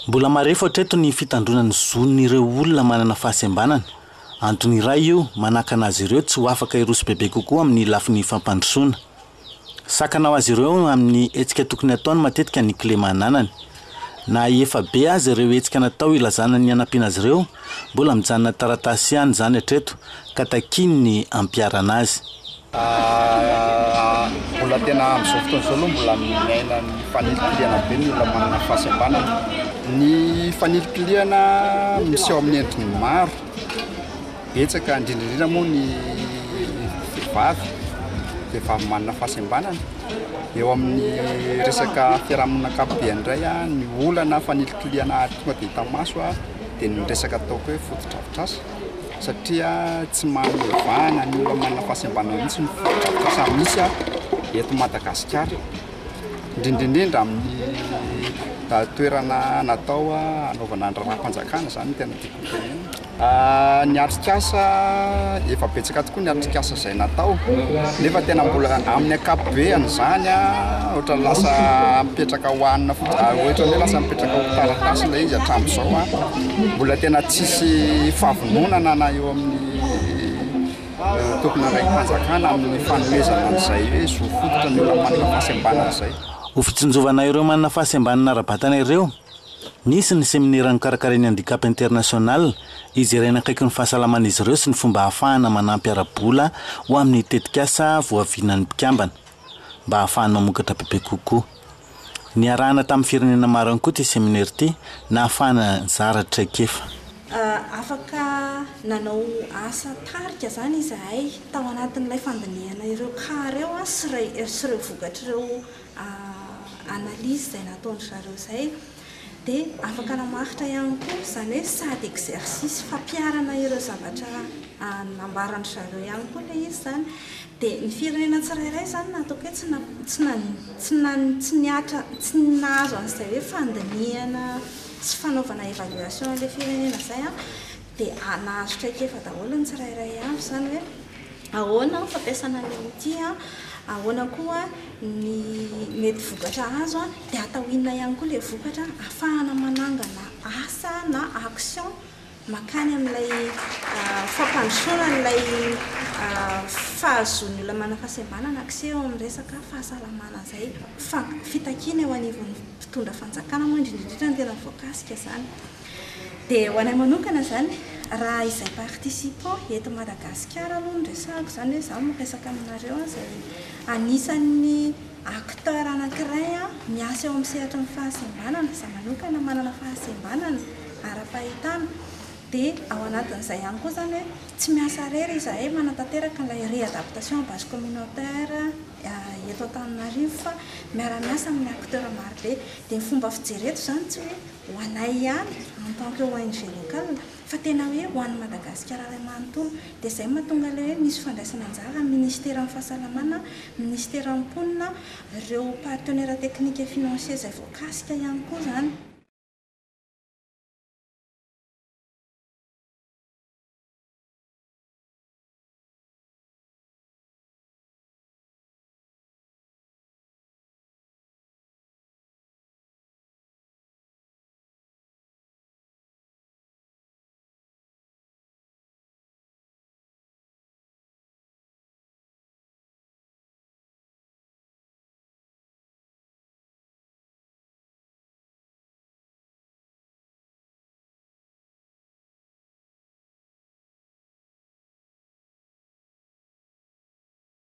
Mbola marefo hatreto ny fitandronan'ny zon'ireo olona manana fahasembanana. Antony iray io manakana azy ireo tsy ho afaka iroso bebe kokoa amin'ny lafin'ny fampandrosoana. Sakana ho azy ireo amin'ny hetsika tokony ataony matetika ny clé mananany. Na efa be azy ireo hetsika natao ilazana ny anampiana azy ireo, mbola mijanona taratasy ihany zany hatreto ka takiny ny ampiarana azy. Mbola tena amin'izao fotoana izao mbola miaina ny fanilokiliana be ny olona manana fahasembanana. Ny fanilokiliana miseho amin'ny endriny maro. Betsaka indrindra moa ny vehivavy manana fahasembanana. Eo amin'ny resaka fiarahamonina ankapobeny indray ny olana fanilokiliana tonga dia hita maso dia ny resaka ataoko hoe foto-drafitr'asa. Satria tsy manovana ny olona manana fahasembanana mihitsy ny foto-drafitr'asa misy eto Madagasikara. Indrindra amin'ny toerana natao anaovana ny raharaham-panjakana zany tena tiako tenena. Ny atrik'asa efa betsaka tokoa ny atrik'asa izay natao nefa tena mbola amin'ny ankapobeny zany ohatra lasa mipetraka hoanina ohatra hoe lasa mipetraka ho taratasy ilay izy hatramin'izao mbola tena tsisy fahavononana na eo amin'ny tokony raim-panjakana amin'ny fanomezana an'izay hoe zo fototra ny olona manana fahasembanana izay. Ho fitsinjovana ireo manana fahasembanana ara-batana ireo, nisy ny seminaire nikarakarany handicap international izay akaiky ny fahasalaman'izy ireo sy ny fomba ahafahana manampy ara-bola ho amin'ny tetikasa voavinan'ny mpikambana mba ahafahana mamokatra bebe kokoa. Ny arahana tamin'ny firenena maro ihany koa ity seminaire ity na ahafahana zaratra ekefa. Afaka nanao asa tarika zany izahay tao anatin'ilay fandinihana ireo ka reo sy ireo vokatra ireo analyse izay nataony zareo izay dia afaka namaritra ihany koa izany hoe sady exercice fampiarana ireo zavatra nambarany zareo ihany koa ilay izy zany. Dia ny firenena tsirairay zany nataoko hoe tsy nahazo an'izay hoe fandinihana sy fanaovana évaluation ilay firenena izay dia nahazo traikefa daholo ny tsirairay avy zany hoe ahoana ny fampiasana ilay outil ahoana koa ny mety vokatra azo dia atao inona ihany koa ilay vokatra ahafahana manangana asa na action makany amin'ilay fampandrosoana n'ilay fahazoan'ny olona manana fahasembanana accès eo amin'ny resaka fahasalamana izay fitakiana eo anivon'ny mpitondra fanjakana moa indrindra ny tena voakasika zany. Dia ho anay manokana zany raha izay participant eto Madagasikara aloha ny resako zany hoe izaho miresaka aminareo izay anisan'ny acteur anankiray miasa eo amin'ny sehatra ny fahasembanana, izaho manokana manana fahasembanana ara-pahitana. Dia ao anatin'izay ihany koa zany hoe tsy miasa rery izahay manatanteraka ilay réadaptation base communautaire eto Antananarivo fa miara-miasa amin'ny acteur maro be. Dia ny fomba fijereto zany tsy hoe ho anay ihany en tant que ONG locale fa tena hoe ho an'ny Madagasikara iray manontolo. Dia izay mahatonga ilay hoe misy fandraisana anjara ministère amin'ny fahasalamana, ministère am-ponina, ireo partenaires techniques et financiers izay voakasika ihany koa zany.